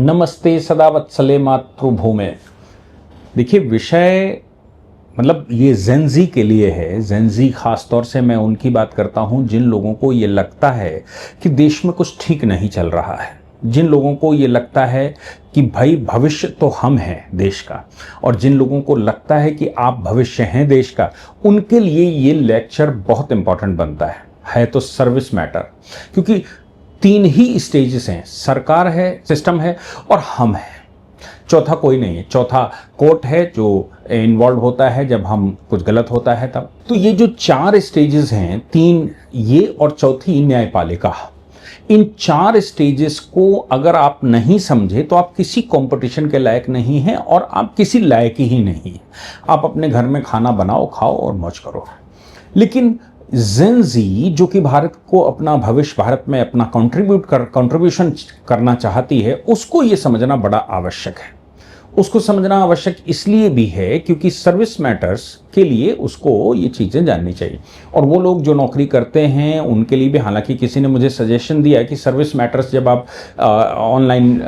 नमस्ते सदा वत्सले मातृभूमे। देखिए विषय मतलब ये जेनजी के लिए है। जेनजी खास तौर से मैं उनकी बात करता हूँ जिन लोगों को ये लगता है कि देश में कुछ ठीक नहीं चल रहा है, जिन लोगों को ये लगता है कि भाई भविष्य तो हम हैं देश का, और जिन लोगों को लगता है कि आप भविष्य हैं देश का, उनके लिए ये लेक्चर बहुत इंपॉर्टेंट बनता है तो सर्विस मैटर। क्योंकि तीन ही स्टेजेस हैं, सरकार है, सिस्टम है और हम हैं। चौथा कोई नहीं है। चौथा कोर्ट है जो इन्वॉल्व होता है जब हम कुछ गलत होता है तब। तो ये जो चार स्टेजेस हैं, तीन ये और चौथी न्यायपालिका, इन चार स्टेजेस को अगर आप नहीं समझे तो आप किसी कंपटीशन के लायक नहीं हैं और आप किसी लायक ही नहीं हैं। आप अपने घर में खाना बनाओ, खाओ और मौज करो। लेकिन जेनजी जो कि भारत को अपना भविष्य, भारत में अपना कंट्रीब्यूशन करना चाहती है, उसको ये समझना बड़ा आवश्यक है। उसको समझना आवश्यक इसलिए भी है क्योंकि सर्विस मैटर्स के लिए उसको ये चीज़ें जाननी चाहिए। और वो लोग जो नौकरी करते हैं उनके लिए भी, हालांकि किसी ने मुझे सजेशन दिया है कि सर्विस मैटर्स जब आप ऑनलाइन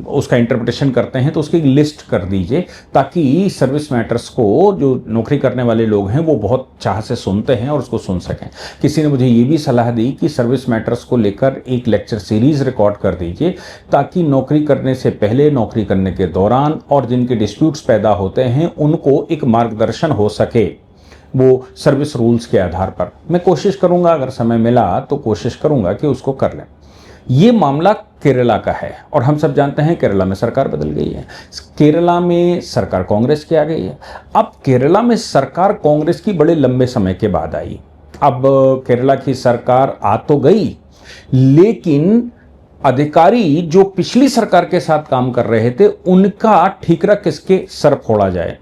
उसका इंटरप्रिटेशन करते हैं तो उसकी लिस्ट कर दीजिए, ताकि सर्विस मैटर्स को जो नौकरी करने वाले लोग हैं वो बहुत चाह से सुनते हैं और उसको सुन सकें। किसी ने मुझे ये भी सलाह दी कि सर्विस मैटर्स को लेकर एक लेक्चर सीरीज रिकॉर्ड कर दीजिए, ताकि नौकरी करने से पहले, नौकरी करने के दौरान और जिनके डिस्प्यूट्स पैदा होते हैं उनको एक मार्गदर्शन हो सके वो सर्विस रूल्स के आधार पर। मैं कोशिश करूंगा, अगर समय मिला तो कोशिश करूंगा कि उसको कर लें। ये मामला केरला का है और हम सब जानते हैं केरला में सरकार बदल गई है। केरला में सरकार कांग्रेस की आ गई है। अब केरला में सरकार कांग्रेस की बड़े लंबे समय के बाद आई। अब केरला की सरकार आ तो गई, लेकिन अधिकारी जो पिछली सरकार के साथ काम कर रहे थे उनका ठीकरा किसके सर फोड़ा जाए।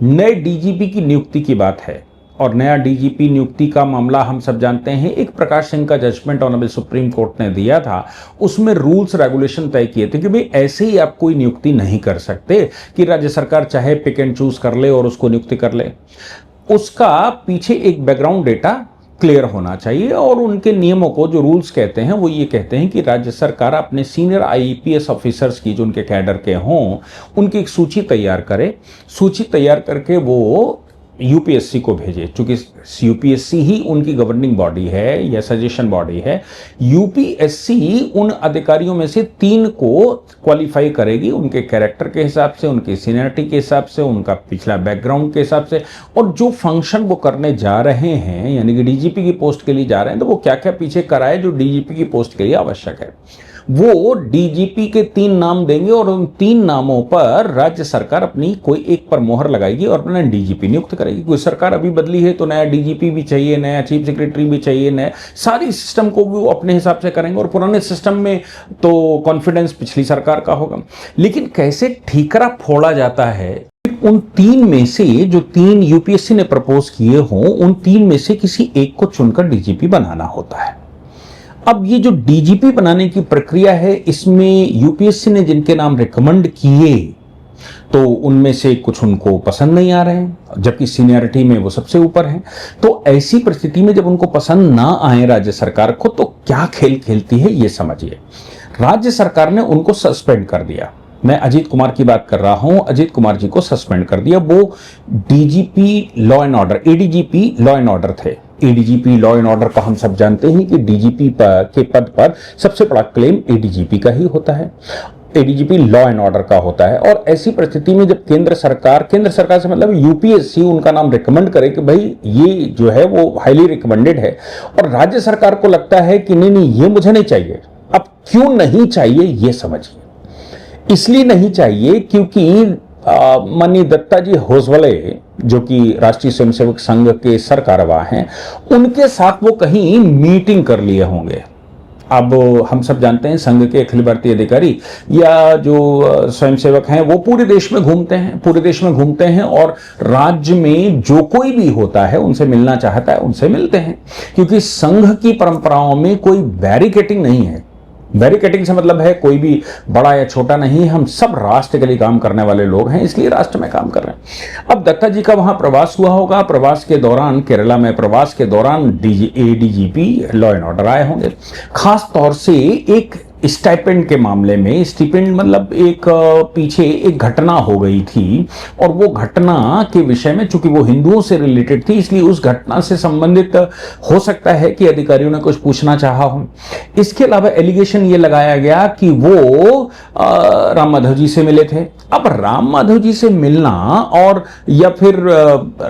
नए डीजीपी की नियुक्ति की बात है और नया डीजीपी नियुक्ति का मामला हम सब जानते हैं। एक प्रकाश सिंह का जजमेंट ऑनरेबल सुप्रीम कोर्ट ने दिया था, उसमें रूल्स रेगुलेशन तय किए थे कि भाई ऐसे ही आप कोई नियुक्ति नहीं कर सकते कि राज्य सरकार चाहे पिक एंड चूज कर ले और उसको नियुक्ति कर ले। उसका पीछे एक बैकग्राउंड डेटा क्लियर होना चाहिए और उनके नियमों को, जो रूल्स कहते हैं वो ये कहते हैं कि राज्य सरकार अपने सीनियर आईपीएस ऑफिसर्स की, जो उनके कैडर के हों, उनकी एक सूची तैयार करे। सूची तैयार करके वो यूपीएससी को भेजे। चूंकि यूपीएससी ही उनकी गवर्निंग बॉडी है या सजेशन बॉडी है, यूपीएससी उन अधिकारियों में से 3 को क्वालिफाई करेगी उनके कैरेक्टर के हिसाब से, उनकी सीनियरिटी के हिसाब से, उनका पिछला बैकग्राउंड के हिसाब से, और जो फंक्शन वो करने जा रहे हैं, यानी कि डीजीपी की पोस्ट के लिए जा रहे हैं, तो वो क्या क्या पीछे कराए जो डीजीपी की पोस्ट के लिए आवश्यक है। वो डीजीपी के 3 नाम देंगे और उन 3 नामों पर राज्य सरकार अपनी कोई एक पर मोहर लगाएगी और अपना डीजीपी नियुक्त करेगी। कोई सरकार अभी बदली है तो नया डीजीपी भी चाहिए, नया चीफ सेक्रेटरी भी चाहिए, नया सारी सिस्टम को भी वो अपने हिसाब से करेंगे। और पुराने सिस्टम में तो कॉन्फिडेंस पिछली सरकार का होगा। लेकिन कैसे ठीकरा फोड़ा जाता है, उन 3 में से जो 3 यूपीएससी ने प्रपोज किए हों, उन 3 में से किसी एक को चुनकर डीजीपी बनाना होता है। अब ये जो डीजीपी बनाने की प्रक्रिया है, इसमें यूपीएससी ने जिनके नाम रिकमेंड किए तो उनमें से कुछ उनको पसंद नहीं आ रहे हैं, जबकि सीनियरिटी में वो सबसे ऊपर हैं। तो ऐसी परिस्थिति में जब उनको पसंद ना आए राज्य सरकार को, तो क्या खेल खेलती है ये समझिए। राज्य सरकार ने उनको सस्पेंड कर दिया। मैं अजीत कुमार की बात कर रहा हूं। अजीत कुमार जी को सस्पेंड कर दिया। वो DGP law and order, ADGP law and order थे। एडीजीपी लॉ एंड ऑर्डर का हम सब जानते हैं कि डीजीपी के पद पर सबसे बड़ा क्लेम एडीजीपी का ही होता है, एडीजीपी लॉ एंड ऑर्डर का होता है। और ऐसी परिस्थिति में जब केंद्र सरकार से मतलब यूपीएससी उनका नाम रिकमेंड करे कि भाई ये जो है वो हाईली रिकमेंडेड है, और राज्य सरकार को लगता है कि नहीं ये मुझे नहीं चाहिए। अब क्यों नहीं चाहिए ये समझिए। इसलिए नहीं चाहिए क्योंकि माननीय दत्ता जी होसबले, जो कि राष्ट्रीय स्वयंसेवक संघ के सरकारवाह हैं, उनके साथ वो कहीं मीटिंग कर लिए होंगे। अब हम सब जानते हैं संघ के अखिल भारतीय अधिकारी या जो स्वयंसेवक हैं वो पूरे देश में घूमते हैं और राज्य में जो कोई भी होता है उनसे मिलना चाहता है उनसे मिलते हैं। क्योंकि संघ की परंपराओं में कोई बैरिकेटिंग नहीं है। बैरिकेटिंग से मतलब है कोई भी बड़ा या छोटा नहीं, हम सब राष्ट्र के लिए काम करने वाले लोग हैं, इसलिए राष्ट्र में काम कर रहे हैं। अब दत्ता जी का वहां प्रवास हुआ होगा, प्रवास के दौरान, केरला में प्रवास के दौरान एडीजीपी लॉ एंड ऑर्डर आए होंगे। खास तौर से एक स्टाइपेंड के मामले में, स्टाइपेंड मतलब एक पीछे एक घटना हो गई थी और वो घटना के विषय में, चूंकि वो हिंदुओं से रिलेटेड थी, इसलिए उस घटना से संबंधित हो सकता है कि अधिकारियों ने कुछ पूछना चाहा हो। इसके अलावा एलिगेशन ये लगाया गया कि वो राम माधव जी से मिले थे। अब राम माधव जी से मिलना और या फिर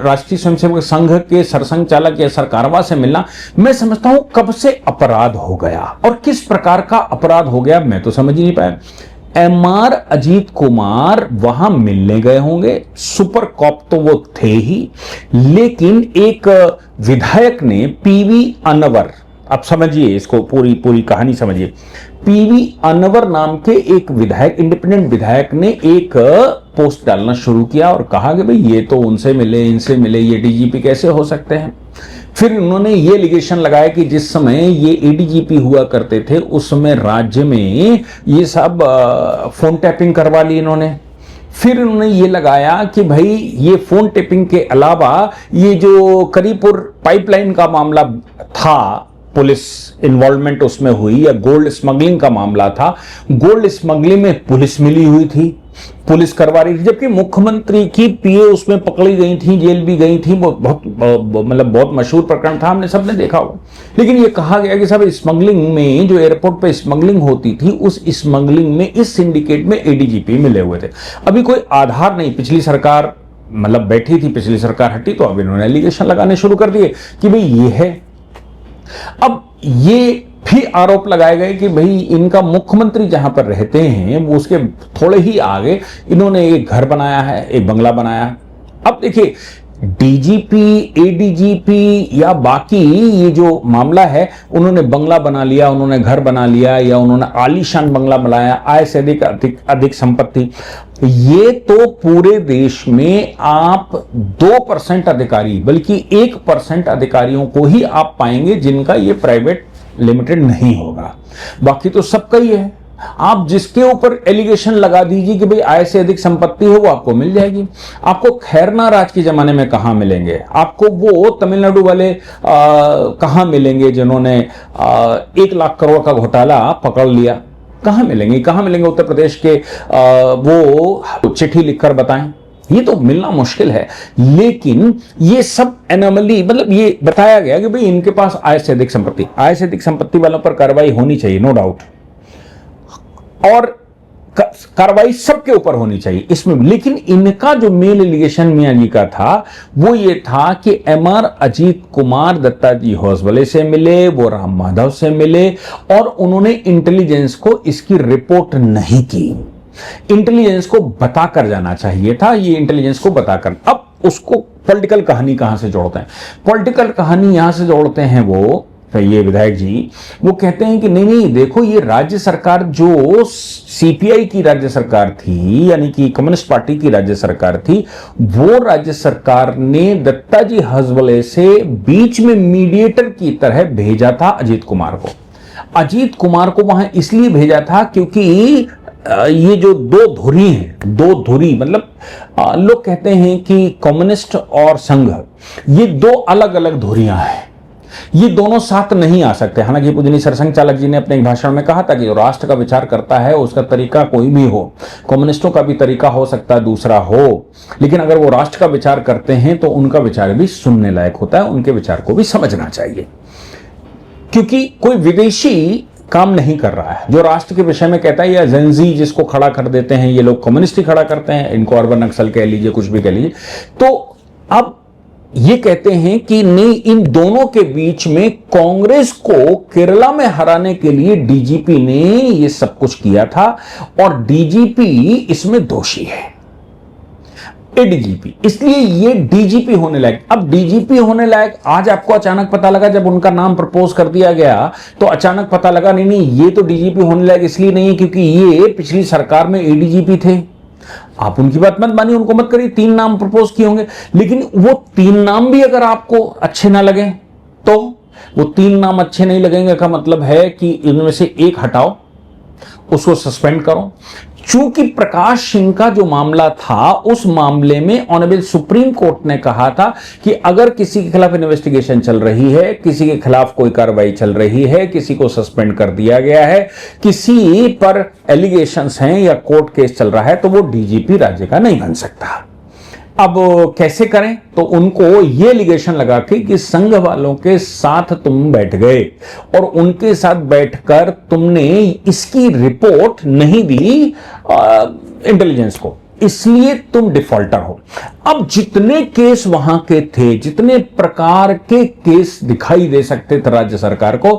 राष्ट्रीय स्वयंसेवक संघ के सरसंघ चालक या सरकारवा से मिलना, मैं समझता हूं कब से अपराध हो गया और किस प्रकार का अपराध हो गया, मैं तो समझ ही नहीं पाया। एमआर अजीत कुमार वहां मिलने गए होंगे, सुपर कॉप तो वो थे ही, लेकिन एक विधायक ने पीवी अनवर, आप समझिए इसको, पूरी कहानी समझिए। पीवी अनवर नाम के एक विधायक, इंडिपेंडेंट विधायक ने एक पोस्ट डालना शुरू किया और कहा कि भाई ये तो उनसे मिले, इनसे मिले, ये डीजीपी कैसे हो सकते हैं। फिर उन्होंने ये एलिगेशन लगाया कि जिस समय ये एडीजीपी हुआ करते थे उस समय राज्य में ये सब फोन टैपिंग करवा ली इन्होंने। फिर उन्होंने ये लगाया कि भाई ये फोन टैपिंग के अलावा ये जो करीपुर पाइपलाइन का मामला था, पुलिस इन्वॉल्वमेंट उसमें हुई, या गोल्ड स्मगलिंग का मामला था, गोल्ड स्मगलिंग में पुलिस मिली हुई थी, पुलिस करवा रही थी, जबकि मुख्यमंत्री की पीए उसमें पकड़ी गई थी, जेल भी गई थी। बहुत मशहूर प्रकरण था, हमने सबने देखा हो। लेकिन ये कहा गया कि साहब स्मगलिंग में, जो एयरपोर्ट पे स्मगलिंग होती थी, उस स्मगलिंग में इस सिंडिकेट में एडीजीपी मिले हुए थे। अभी कोई आधार नहीं, पिछली सरकार मतलब बैठी थी, पिछली सरकार हटी तो अब इन्होंने एलिगेशन लगाने शुरू कर दिए कि भाई ये है। अब ये भी आरोप लगाए गए कि भाई इनका मुख्यमंत्री जहां पर रहते हैं वो उसके थोड़े ही आगे इन्होंने एक घर बनाया है, एक बंगला बनाया है। अब देखिए, डीजीपी, एडीजीपी या बाकी ये जो मामला है, उन्होंने बंगला बना लिया, उन्होंने घर बना लिया, या उन्होंने आलीशान बंगला बनाया, आय से अधिक संपत्ति, ये तो पूरे देश में आप 2% अधिकारी, बल्कि 1% अधिकारियों को ही आप पाएंगे जिनका ये प्राइवेट लिमिटेड नहीं होगा। बाकी तो सबका ही है। आप जिसके ऊपर एलिगेशन लगा दीजिए कि भाई आय से अधिक संपत्ति है, वो आपको मिल जाएगी। आपको खैरना राज के जमाने में कहां मिलेंगे, आपको वो तमिलनाडु वाले कहां मिलेंगे जिन्होंने 1 लाख करोड़ का घोटाला पकड़ लिया, कहां मिलेंगे, कहां मिलेंगे उत्तर प्रदेश के वो चिट्ठी लिखकर बताएं। ये तो मिलना मुश्किल है। लेकिन ये सब एनोमली, मतलब ये बताया गया कि भाई इनके पास आय से अधिक संपत्ति, आय से अधिक संपत्ति वालों पर कार्रवाई होनी चाहिए, नो डाउट, और कार्रवाई सबके ऊपर होनी चाहिए इसमें। लेकिन इनका जो मेन एलिगेशन मियां जी का था वो ये था कि एमआर अजीत कुमार दत्ता जी हौसले से मिले, वो राम माधव से मिले, और उन्होंने इंटेलिजेंस को इसकी रिपोर्ट नहीं की। इंटेलिजेंस को बताकर जाना चाहिए था, ये इंटेलिजेंस को बताकर। अब उसको पॉलिटिकल कहानी कहां से जोड़ते हैं? पॉलिटिकल कहानी यहां से जोड़ते हैं वो, ये विधायक जी, वो कहते हैं कि नहीं देखो, ये राज्य सरकार जो सीपीआई की राज्य सरकार थी, यानी कि कम्युनिस्ट पार्टी की राज्य सरकार थी, वो राज्य सरकार ने दत्ता जी हजवले से बीच में मीडिएटर की तरह भेजा था अजीत कुमार को। अजीत कुमार को वहां इसलिए भेजा था क्योंकि ये जो दो धुरी हैं, दो धुरी मतलब लोग कहते हैं कि कम्युनिस्ट और संघ, ये दो अलग अलग धुरियां हैं, ये दोनों साथ नहीं आ सकते। हालांकि पूजनीय सरसंघ चालक जी ने अपने एक भाषण में कहा था कि जो राष्ट्र का विचार करता है उसका तरीका कोई भी हो, कम्युनिस्टों का भी तरीका हो सकता है दूसरा हो, लेकिन अगर वो राष्ट्र का विचार करते हैं तो उनका विचार भी सुनने लायक होता है, उनके विचार को भी समझना चाहिए, क्योंकि कोई विदेशी काम नहीं कर रहा है जो राष्ट्र के विषय में कहता है, या जेनजी जिसको खड़ा कर देते हैं ये लोग, कम्युनिस्ट ही खड़ा करते हैं, इनको अर्बन नक्सल कह लीजिए, कुछ भी कह लीजिए। तो अब ये कहते हैं कि नहीं, इन दोनों के बीच में कांग्रेस को केरला में हराने के लिए डीजीपी ने ये सब कुछ किया था और डीजीपी इसमें दोषी है, एडीजीपी, इसलिए ये डीजीपी होने लायक। अब डीजीपी होने लायक आज आपको अचानक पता लगा, जब उनका नाम प्रपोज कर दिया गया तो अचानक पता लगा नहीं ये तो डीजीपी होने लायक इसलिए नहीं है क्योंकि ये पिछली सरकार में एडीजीपी थे। आप उनकी बात मत मानिए, उनको मत करिए, 3 नाम प्रपोज किए होंगे, लेकिन वो 3 नाम भी अगर आपको अच्छे ना लगे तो वो 3 नाम अच्छे नहीं लगेंगे का मतलब है कि इनमें से एक हटाओ, उसको सस्पेंड करो, चूंकि प्रकाश सिंह का जो मामला था, उस मामले में ऑनरेबल सुप्रीम कोर्ट ने कहा था कि अगर किसी के खिलाफ इन्वेस्टिगेशन चल रही है, किसी के खिलाफ कोई कार्रवाई चल रही है, किसी को सस्पेंड कर दिया गया है, किसी पर एलिगेशंस हैं या कोर्ट केस चल रहा है, तो वो डीजीपी राज्य का नहीं बन सकता। अब कैसे करें? तो उनको ये एलिगेशन लगा के कि संघ वालों के साथ तुम बैठ गए और उनके साथ बैठकर तुमने इसकी रिपोर्ट नहीं दी इंटेलिजेंस को, इसलिए तुम डिफॉल्टर हो। अब जितने केस वहां के थे, जितने प्रकार के केस दिखाई दे सकते थे राज्य सरकार को,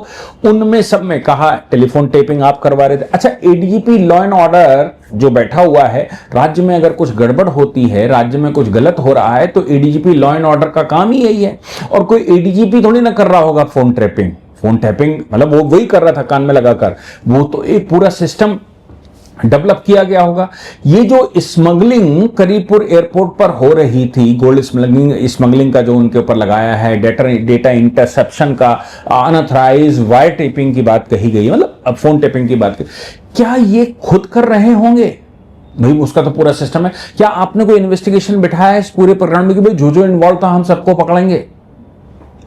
उनमें सब में कहा टेलीफोन टेपिंग आप करवा रहे थे। अच्छा, एडीजीपी लॉ एंड ऑर्डर जो बैठा हुआ है, राज्य में अगर कुछ गड़बड़ होती है, राज्य में कुछ गलत हो रहा है, तो एडीजीपी लॉ एंड ऑर्डर का काम ही यही है। और कोई एडीजीपी थोड़ी ना कर रहा होगा फोन टैपिंग। फोन टैपिंग मतलब वो वही कर रहा था कान में लगाकर, वो तो एक पूरा सिस्टम डेवलप किया गया होगा। ये जो स्मगलिंग करीपुर एयरपोर्ट पर हो रही थी, गोल्ड स्मगलिंग का जो उनके ऊपर लगाया है, डेटा इंटरसेप्शन का, अनऑथराइज वायर टेपिंग की बात कही गई, मतलब फोन टेपिंग की बात, क्या ये खुद कर रहे होंगे? भाई उसका तो पूरा सिस्टम है। क्या आपने कोई इन्वेस्टिगेशन बिठाया है इस पूरे प्रकरण में कि भाई जो इन्वॉल्व था हम सबको पकड़ेंगे?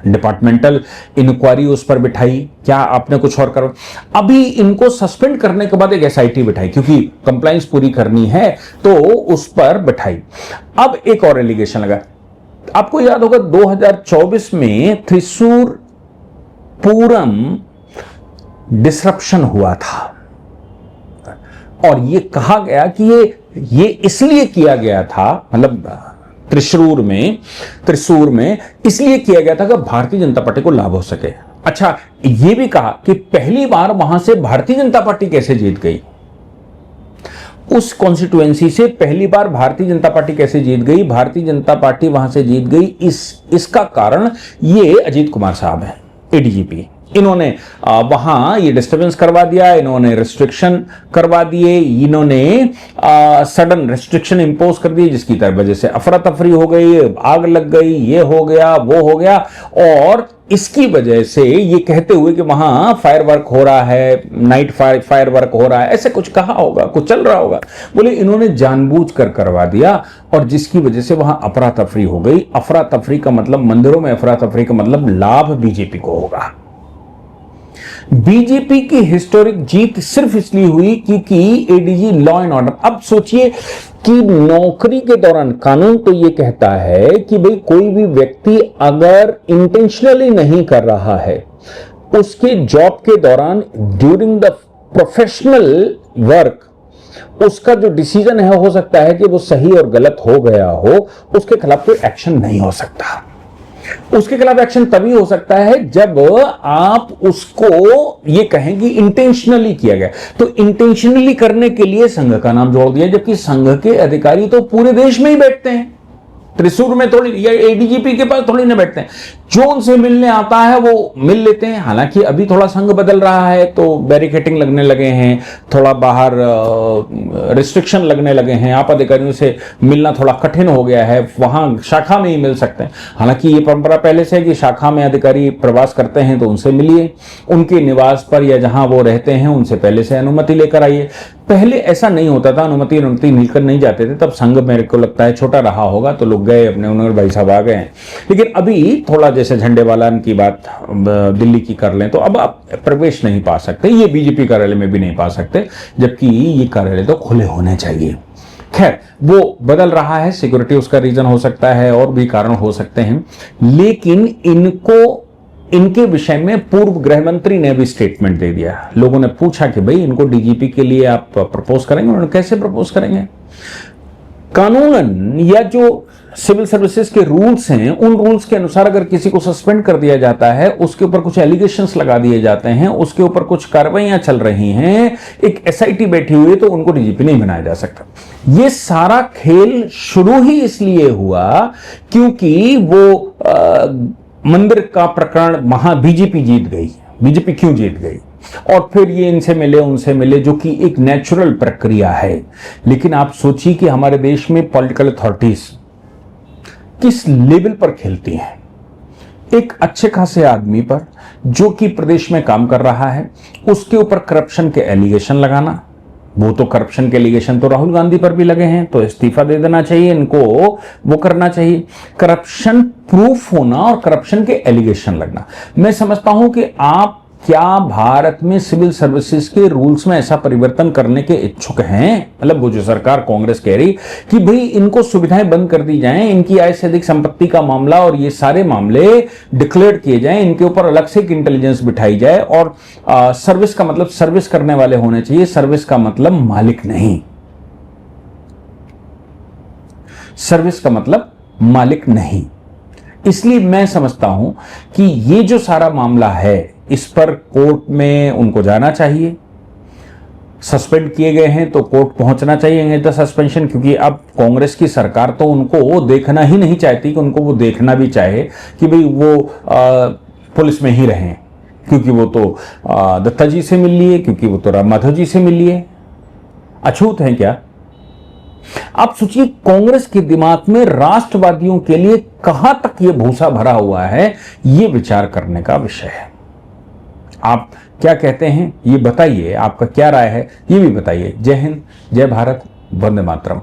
डिपार्टमेंटल इंक्वायरी उस पर बिठाई? क्या आपने कुछ और करो? अभी इनको सस्पेंड करने के बाद एक एसआईटी बिठाई, क्योंकि कंप्लायंस पूरी करनी है तो उस पर बिठाई। अब एक और एलिगेशन लगा, आपको याद होगा 2024 में त्रिशूर पूरम डिसरप्शन हुआ था और ये कहा गया कि ये इसलिए किया गया था, मतलब त्रिशूर में इसलिए किया गया था कि भारतीय जनता पार्टी को लाभ हो सके। अच्छा, यह भी कहा कि पहली बार वहां से भारतीय जनता पार्टी कैसे जीत गई, उस कॉन्स्टिट्यूएंसी से पहली बार भारतीय जनता पार्टी कैसे जीत गई, भारतीय जनता पार्टी वहां से जीत गई, इसका कारण ये अजीत कुमार साहब हैं, एडीजीपी। इन्होंने वहां ये डिस्टर्बेंस करवा दिया, इन्होंने रिस्ट्रिक्शन करवा दिए, इन्होंने सडन रिस्ट्रिक्शन इंपोज कर दिए, जिसकी वजह से अफरा तफरी हो गई, आग लग गई, ये हो गया, वो हो गया। और इसकी वजह से ये कहते हुए कि वहां फायर वर्क हो रहा है, नाइट फायर वर्क हो रहा है, ऐसे कुछ कहा होगा, कुछ चल रहा होगा, बोले इन्होंने जानबूझकर करवा दिया और जिसकी वजह से वहां अफरा तफरी हो गई। अफरा तफरी का मतलब, मंदिरों में अफरा तफरी का मतलब लाभ बीजेपी को होगा। बीजेपी की हिस्टोरिक जीत सिर्फ इसलिए हुई क्योंकि एडीजी लॉ एंड ऑर्डर। अब सोचिए कि नौकरी के दौरान कानून तो यह कहता है कि भाई कोई भी व्यक्ति अगर इंटेंशनली नहीं कर रहा है, उसके जॉब के दौरान ड्यूरिंग द प्रोफेशनल वर्क उसका जो डिसीजन है, हो सकता है कि वो सही और गलत हो गया हो, उसके खिलाफ कोई एक्शन नहीं हो सकता। उसके खिलाफ एक्शन तभी हो सकता है जब आप उसको ये कहें कि इंटेंशनली किया गया। तो इंटेंशनली करने के लिए संघ का नाम जोड़ दिया, जबकि संघ के अधिकारी तो पूरे देश में ही बैठते हैं, त्रिशूर में थोड़ी, या एडीजीपी के पास थोड़ी ना बैठते हैं। जो उनसे मिलने आता है वो मिल लेते हैं। हालांकि अभी थोड़ा संघ बदल रहा है तो बैरिकेटिंग लगने लगे हैं, थोड़ा बाहर रिस्ट्रिक्शन लगने लगे हैं, आप अधिकारियों से मिलना थोड़ा कठिन हो गया है, वहां शाखा में ही मिल सकते हैं। हालांकि ये परंपरा पहले से है कि शाखा में अधिकारी प्रवास करते हैं तो उनसे मिलिए, उनके निवास पर या जहां वो रहते हैं उनसे पहले से अनुमति लेकर आइए। पहले ऐसा नहीं होता था, अनुमति मिलकर नहीं जाते थे, तब संघ मेरे को लगता है छोटा रहा होगा तो लोग गए अपने, उन्होंने भाई साहब आ गए हैं। लेकिन अभी थोड़ा, जैसे झंडे वालन की बात दिल्ली की कर लें, तो अब आप प्रवेश नहीं पा सकते, ये बीजेपी कार्यालय में भी नहीं पा सकते, जबकि ये कार्यालय तो खुले होने चाहिए। खैर, वो बदल रहा है, सिक्योरिटी उसका रीजन हो सकता है और भी कारण हो सकते हैं, लेकिन इनके विषय में पूर्व गृह मंत्री ने भी स्टेटमेंट दे दिया। लोगों ने पूछा कि भाई इनको डीजीपी के लिए आप प्रपोज करेंगे, उन्होंने कैसे प्रपोज करेंगे? कानूनन या जो सिविल सर्विसेज के रूल्स हैं, उन रूल्स के अनुसार अगर किसी को सस्पेंड कर दिया जाता है, उसके ऊपर कुछ एलिगेशंस लगा दिए जाते हैं, उसके ऊपर कुछ कार्रवाइयां चल रही हैं, एक एसआईटी बैठी हुई है, तो उनको डीजीपी नहीं बनाया जा सकता। ये सारा खेल शुरू ही इसलिए हुआ क्योंकि वो मंदिर का प्रकरण बीजेपी जीत गई। बीजेपी क्यों जीत गई? और फिर ये इनसे मिले उनसे मिले, जो कि एक नेचुरल प्रक्रिया है। लेकिन आप सोचिए कि हमारे देश में पॉलिटिकल अथॉरिटीज किस लेवल पर खेलती हैं। एक अच्छे खासे आदमी पर, जो कि प्रदेश में काम कर रहा है, उसके ऊपर करप्शन के एलिगेशन लगाना, वो तो करप्शन के एलिगेशन तो राहुल गांधी पर भी लगे हैं, तो इस्तीफा दे देना चाहिए इनको, वो करना चाहिए। करप्शन प्रूफ होना और करप्शन के एलिगेशन लगना, मैं समझता हूं कि आप क्या भारत में सिविल सर्विसेज के रूल्स में ऐसा परिवर्तन करने के इच्छुक हैं? मतलब वो जो सरकार कांग्रेस कह रही कि भाई इनको सुविधाएं बंद कर दी जाएं, इनकी आय से अधिक संपत्ति का मामला और ये सारे मामले डिक्लेयर किए जाएं, इनके ऊपर अलग से एक इंटेलिजेंस बिठाई जाए, और सर्विस का मतलब सर्विस करने वाले होने चाहिए, सर्विस का मतलब मालिक नहीं, सर्विस का मतलब मालिक नहीं। इसलिए मैं समझता हूं कि ये जो सारा मामला है इस पर कोर्ट में उनको जाना चाहिए। सस्पेंड किए गए हैं तो कोर्ट पहुंचना चाहिए द सस्पेंशन, क्योंकि अब कांग्रेस की सरकार तो उनको देखना ही नहीं चाहती कि उनको वो देखना भी चाहे कि भाई वो पुलिस में ही रहें, क्योंकि वो तो दत्ता जी से मिल लिए, क्योंकि वो तो राम माधव जी से मिल लिए। अछूत हैं क्या? आप सोचिए कांग्रेस के दिमाग में राष्ट्रवादियों के लिए कहां तक यह भूसा भरा हुआ है, यह विचार करने का विषय है। आप क्या कहते हैं ये बताइए, आपका क्या राय है ये भी बताइए। जय हिंद, जय भारत, वंदे मातरम।